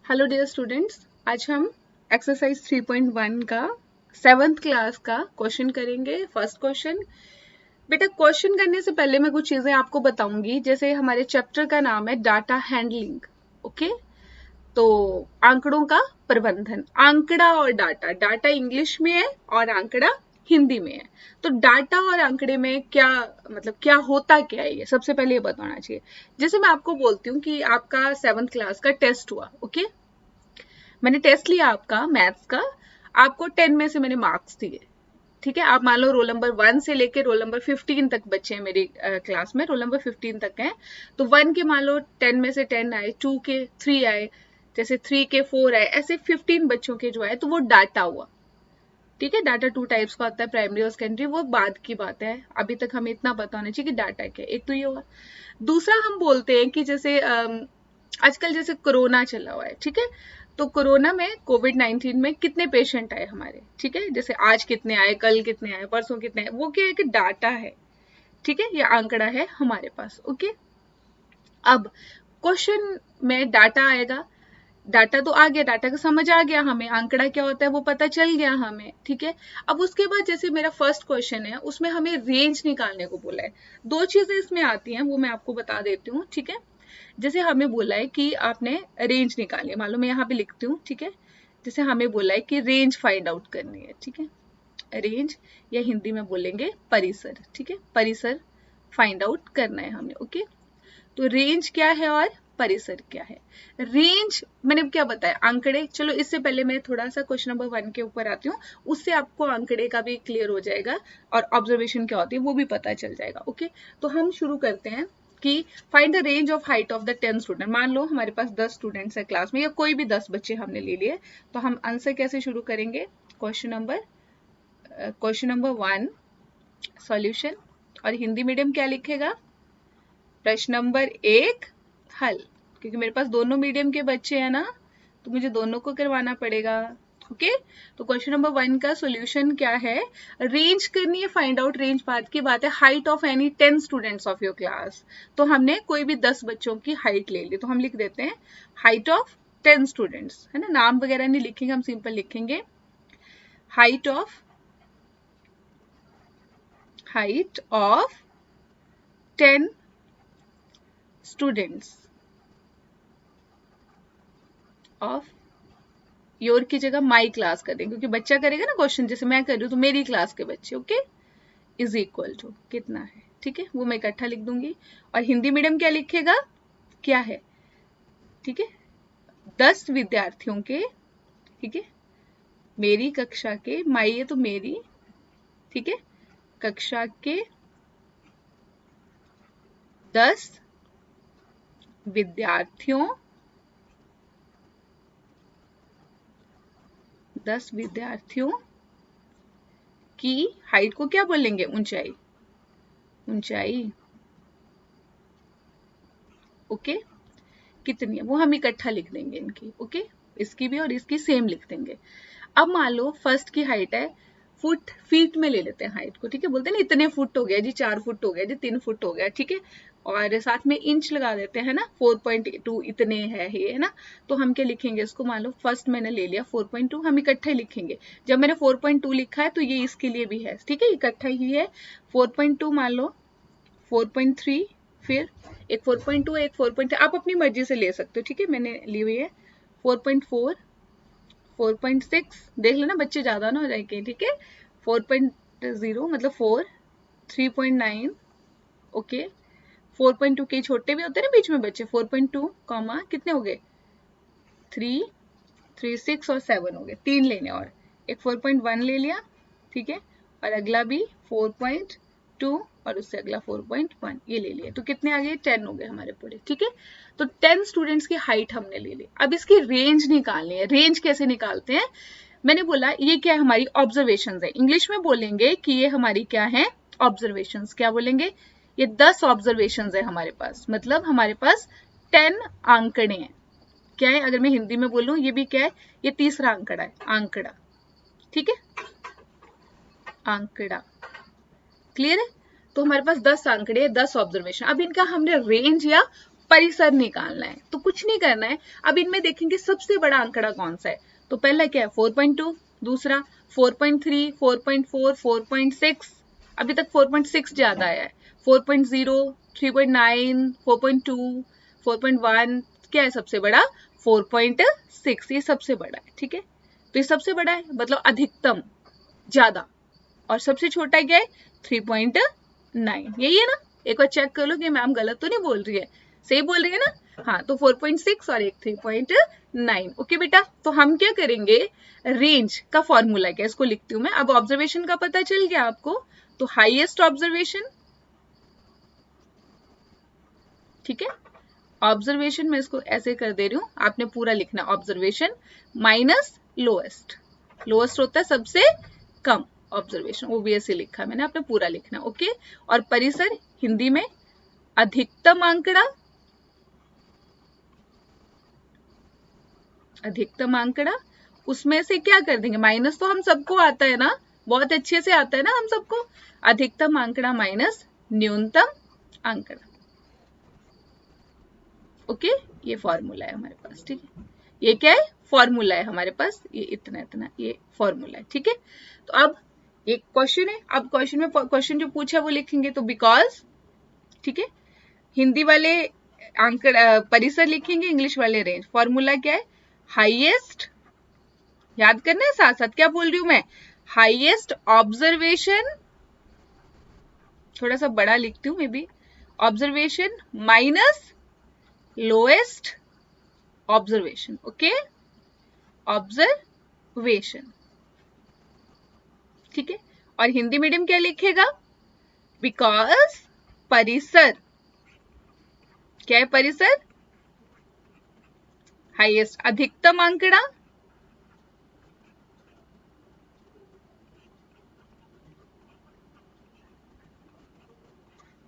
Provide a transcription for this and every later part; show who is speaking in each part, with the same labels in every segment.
Speaker 1: Hello dear students, आज हम exercise 3.1 का 7th क्लास का क्वेश्चन करेंगे। First question. बेटा, क्वेश्चन करने से पहले मैं कुछ चीजें आपको बताऊंगी। जैसे हमारे चैप्टर का नाम है डाटा हैंडलिंग। ओके, तो आंकड़ों का प्रबंधन। आंकड़ा और डाटा, डाटा इंग्लिश में है और आंकड़ा हिंदी में है। तो डाटा और आंकड़े में क्या मतलब, क्या होता क्या है, ये सबसे पहले ये बताना चाहिए। जैसे मैं आपको बोलती हूँ कि आपका 7th क्लास का टेस्ट हुआ। ओके, मैंने टेस्ट लिया आपका मैथ्स का, आपको 10 में से मैंने मार्क्स दिए। ठीक है, आप मान लो रोल नंबर 1 से लेके रोल नंबर 15 तक बच्चे हैं मेरी क्लास में, रोल नंबर 15 तक हैं। तो 1 के मान लो 10 में से 10 आए, 2 के 3 आए, जैसे 3 के 4 आए, ऐसे 15 बच्चों के जो आए तो वो डाटा हुआ। ठीक है, डाटा 2 टाइप्स का होता है, प्राइमरी और सेकेंडरी, वो बाद की बात है। अभी तक हमें इतना पता होना चाहिए कि डाटा क्या है। एक तो ये होगा। दूसरा हम बोलते हैं कि जैसे आजकल जैसे कोरोना चला हुआ है, ठीक है, तो कोरोना में कोविड-19 में कितने पेशेंट आए हमारे, ठीक है, जैसे आज कितने आए, कल कितने आए, परसों कितने आए, वो क्या है कि डाटा है। ठीक है, ये आंकड़ा है हमारे पास। ओके, अब क्वेश्चन में डाटा आएगा, डाटा तो आ गया, डाटा का समझ आ गया हमें, आंकड़ा क्या होता है वो पता चल गया हमें। ठीक है, अब उसके बाद जैसे मेरा फर्स्ट क्वेश्चन है, उसमें हमें रेंज निकालने को बोला है। दो चीजें इसमें आती हैं, वो मैं आपको बता देती हूँ। ठीक है, जैसे हमें बोला है कि आपने रेंज निकाली है, मान लो मैं यहाँ पे लिखती हूँ। ठीक है, जैसे हमें बोला है कि रेंज फाइंड आउट करनी है। ठीक है, रेंज या हिंदी में बोलेंगे परिसर। ठीक है, परिसर फाइंड आउट करना है हमें। ओके, तो रेंज क्या है और परिसर क्या है। रेंज मैंने क्या बताया, आंकड़े। चलो इससे पहले मैं थोड़ा सा क्वेश्चन नंबर 1 के ऊपर आती हूँ, उससे आपको आंकड़े का भी क्लियर हो जाएगा और ऑब्जर्वेशन क्या होती है वो भी पता चल जाएगा। ओके, तो हम शुरू करते हैं कि find the range of height of the 10 student. मान लो हमारे पास 10 स्टूडेंट्स है क्लास में, या कोई भी 10 बच्चे हमने ले लिए, तो हम आंसर कैसे शुरू करेंगे। क्वेश्चन नंबर 1 सॉल्यूशन, और हिंदी मीडियम क्या लिखेगा, प्रश्न नंबर 1 हल। क्योंकि मेरे पास दोनों मीडियम के बच्चे हैं ना, तो मुझे दोनों को करवाना पड़ेगा। ओके, तो क्वेश्चन नंबर 1 का सॉल्यूशन क्या है, रेंज करनी है, फाइंड आउट रेंज बात की बात है, height of any 10 students of your class. तो हमने कोई भी 10 बच्चों की हाइट ले ली, तो हम लिख देते हैं हाइट ऑफ 10 स्टूडेंट्स, है ना, नाम वगैरह नहीं लिखेंगे, हम सिंपल लिखेंगे height of 10 students of your की जगह माई क्लास कर देंगे, क्योंकि बच्चा करेगा ना क्वेश्चन, जैसे मैं कर रही हूँ तो मेरी क्लास के बच्चे। ओके, इज इक्वल टू कितना है। ठीक है, वो मैं इकट्ठा लिख दूंगी। और हिंदी मीडियम क्या लिखेगा, क्या है, ठीक है, 10 विद्यार्थियों के, ठीक है, मेरी कक्षा के, माई है तो मेरी, ठीक है, कक्षा के 10 विद्यार्थियों, 10 विद्यार्थियों की हाइट को क्या बोलेंगे, ऊंचाई, ऊंचाई। ओके, कितनी है वो हम इकट्ठा लिख देंगे इनकी। ओके, इसकी भी और इसकी सेम लिख देंगे। अब मान लो फर्स्ट की हाइट है, फीट में ले लेते हैं हाइट को। ठीक है, बोलते हैं ना इतने फुट हो गया जी, 4 फुट हो गया जी, 3 फुट हो गया। ठीक है, और साथ में इंच लगा देते हैं ना, 4.2 इतने है ये, है ना। तो हम क्या लिखेंगे इसको, मान लो फर्स्ट मैंने ले लिया 4.2, हम इकट्ठा ही लिखेंगे। जब मैंने 4.2 लिखा है तो ये इसके लिए भी है, ठीक है, इकट्ठा ही है। 4.2 मान लो 4.3, फिर एक 4.2 एक 4.3, आप अपनी मर्जी से ले सकते हो। ठीक है, मैंने ली हुई है 4.4, 4.6, देख लेना बच्चे ज्यादा ना हो जाएंगे। ठीक है, 4.0 मतलब 4, 3.9, ओके, 4.2 के छोटे भी होते हैं ना बीच में बच्चे, 4.2 कॉमा कितने हो गए, 3, 3, 6 और 7 हो गए, 3 लेने, और एक 4.1 ले लिया। ठीक है, और अगला भी 4.2 और उससे अगला 4.1 ये ले लिया, तो कितने आ गए, 10 हो गए हमारे पूरे। ठीक है, तो 10 स्टूडेंट्स की हाइट हमने ले ली। अब इसकी रेंज निकालनी है। रेंज कैसे निकालते हैं, मैंने बोला ये क्या है, हमारी ऑब्जर्वेशंस है। इंग्लिश में बोलेंगे कि ये हमारी क्या है, ऑब्जर्वेशंस। क्या बोलेंगे, ये 10 ऑब्जर्वेशंस है हमारे पास, मतलब हमारे पास 10 आंकड़े हैं। क्या है, अगर मैं हिंदी में बोलूं ये भी क्या है, ये तीसरा आंकड़ा है, आंकड़ा। ठीक है, आंकड़ा क्लियर है। तो हमारे पास 10 आंकड़े, 10 ऑब्जर्वेशन। अब इनका हमने रेंज या परिसर निकालना है। तो कुछ नहीं करना है, अब इनमें देखेंगे सबसे बड़ा आंकड़ा कौन सा है। तो पहला क्या है 4.2, दूसरा 4.3, 4.4, 4.6, अभी तक 4.6 ज्यादा आया है, 4.0, 3.9, 4.2, 4.1, क्या है सबसे बड़ा 4.6, ये सबसे बड़ा है। ठीक है, तो ये सबसे बड़ा है मतलब अधिकतम ज्यादा, और सबसे छोटा क्या है 3.9, यही है ना। एक बार चेक कर लो कि मैम गलत तो नहीं बोल रही है, सही बोल रही है ना। हाँ, तो 4.6 और एक 3.9। ओके बेटा, तो हम क्या करेंगे, रेंज का फॉर्मूला क्या है इसको लिखती हूँ मैं। अब ऑब्जर्वेशन का पता चल गया आपको, तो हाईएस्ट ऑब्जर्वेशन, ठीक है, ऑब्जर्वेशन में इसको ऐसे कर दे रही हूँ, आपने पूरा लिखना ऑब्जर्वेशन माइनस लोएस्ट, लोएस्ट होता है सबसे कम ऑब्जर्वेशन, वो भी ऐसे लिखा मैंने, आपने पूरा लिखना। ओके, और परिसर हिंदी में अधिकतम आंकड़ा, अधिकतम आंकड़ा, उसमें से क्या कर देंगे माइनस, तो हम सबको आता है ना, बहुत अच्छे से आता है ना हम सबको, अधिकतम आंकड़ा माइनस न्यूनतम आंकड़ा। ओके, ये फॉर्मूला है हमारे पास। ठीक है, ये क्या है फॉर्मूला है हमारे पास, ये इतना इतना ये फॉर्मूला है। ठीक है, तो अब एक क्वेश्चन है, अब क्वेश्चन में क्वेश्चन जो पूछा वो लिखेंगे, तो बिकॉज, ठीक है, हिंदी वाले आंकड़ा परिसर लिखेंगे, इंग्लिश वाले रेंज। फॉर्मूला क्या है, हाईएस्ट, याद करना है साथ साथ, क्या बोल रही हूं मैं, हाईएस्ट ऑब्जर्वेशन, थोड़ा सा बड़ा लिखती हूँ may be, observation minus lowest observation. Okay, observation, ठीक है, और हिंदी मीडियम क्या लिखेगा, बिकॉज परिसर, क्या है परिसर, हाईएस्ट अधिकतम आंकड़ा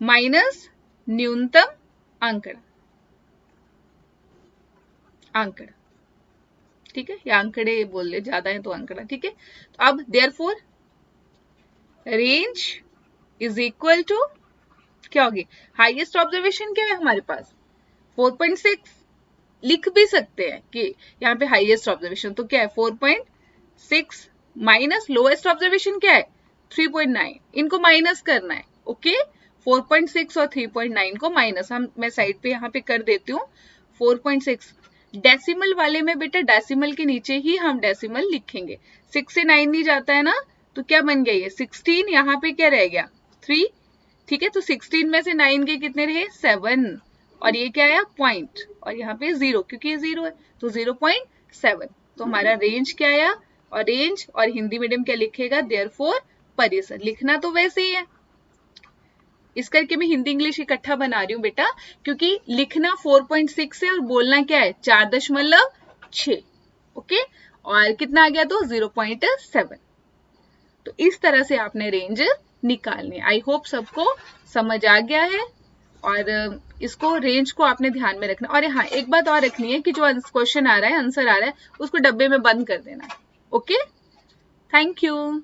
Speaker 1: माइनस न्यूनतम आंकड़ा, आंकड़ा, ठीक है, या आंकड़े बोल ले, ज्यादा है तो आंकड़ा। ठीक है, तो अब therefore range is equal to क्या होगी, हाईएस्ट ऑब्जर्वेशन क्या है हमारे पास 4.6, लिख भी सकते हैं कि यहाँ पे हाईएस्ट ऑब्जर्वेशन तो क्या है 4.6 माइनस लोएस्ट ऑब्जर्वेशन क्या है 3.9, इनको माइनस करना है। ओके, 4.6 और 3.9 को माइनस, हम मैं साइड पे यहाँ पे कर देती हूँ 4.6, डेसिमल वाले में बेटा डेसिमल के नीचे ही हम डेसिमल लिखेंगे, 6 से 9 नहीं जाता है ना, तो क्या बन गया ये 16, यहाँ पे क्या रह गया 3। ठीक है, तो 16 में से 9 के कितने रहे 7, और ये क्या आया पॉइंट, और यहाँ पे 0 क्योंकि ये 0 है तो 0.7, तो हमारा रेंज क्या आया, और रेंज और हिंदी मीडियम क्या लिखेगा, देयरफॉर परिसर, लिखना तो वैसे ही है, इस करके मैं हिंदी इंग्लिश इकट्ठा बना रही हूँ बेटा, क्योंकि लिखना 4.6 है और बोलना क्या है 4.6। ओके, और कितना आ गया तो 0.7, तो इस तरह से आपने रेंज निकालनी है। आई होप सबको समझ आ गया है, और इसको रेंज को आपने ध्यान में रखना। और हाँ, एक बात और रखनी है कि जो क्वेश्चन आ रहा है, आंसर आ रहा है, उसको डब्बे में बंद कर देना है। Okay, thank you.